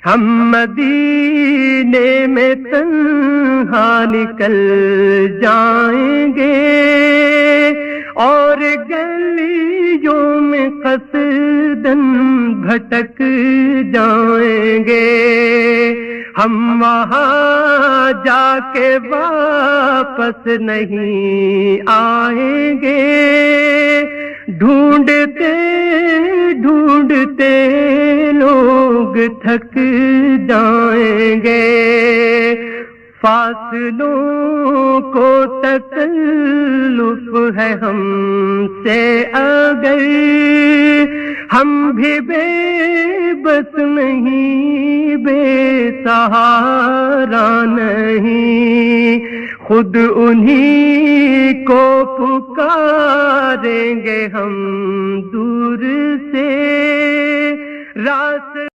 ہم مدینے میں تنہا نکل جائیں گے اور گلیوں میں قصداً بھٹک جائیں گے. ہم وہاں جا کے واپس نہیں آئیں گے. ڈھونڈتے ڈھونڈتے لوگ تھک جائیں گے. فاصلوں کو تکلف ہے ہم سے اگر ہم بھی بے بس نہیں، بے سہارا نہیں. خود انہی کو پکاریں گے ہم دور سے. راست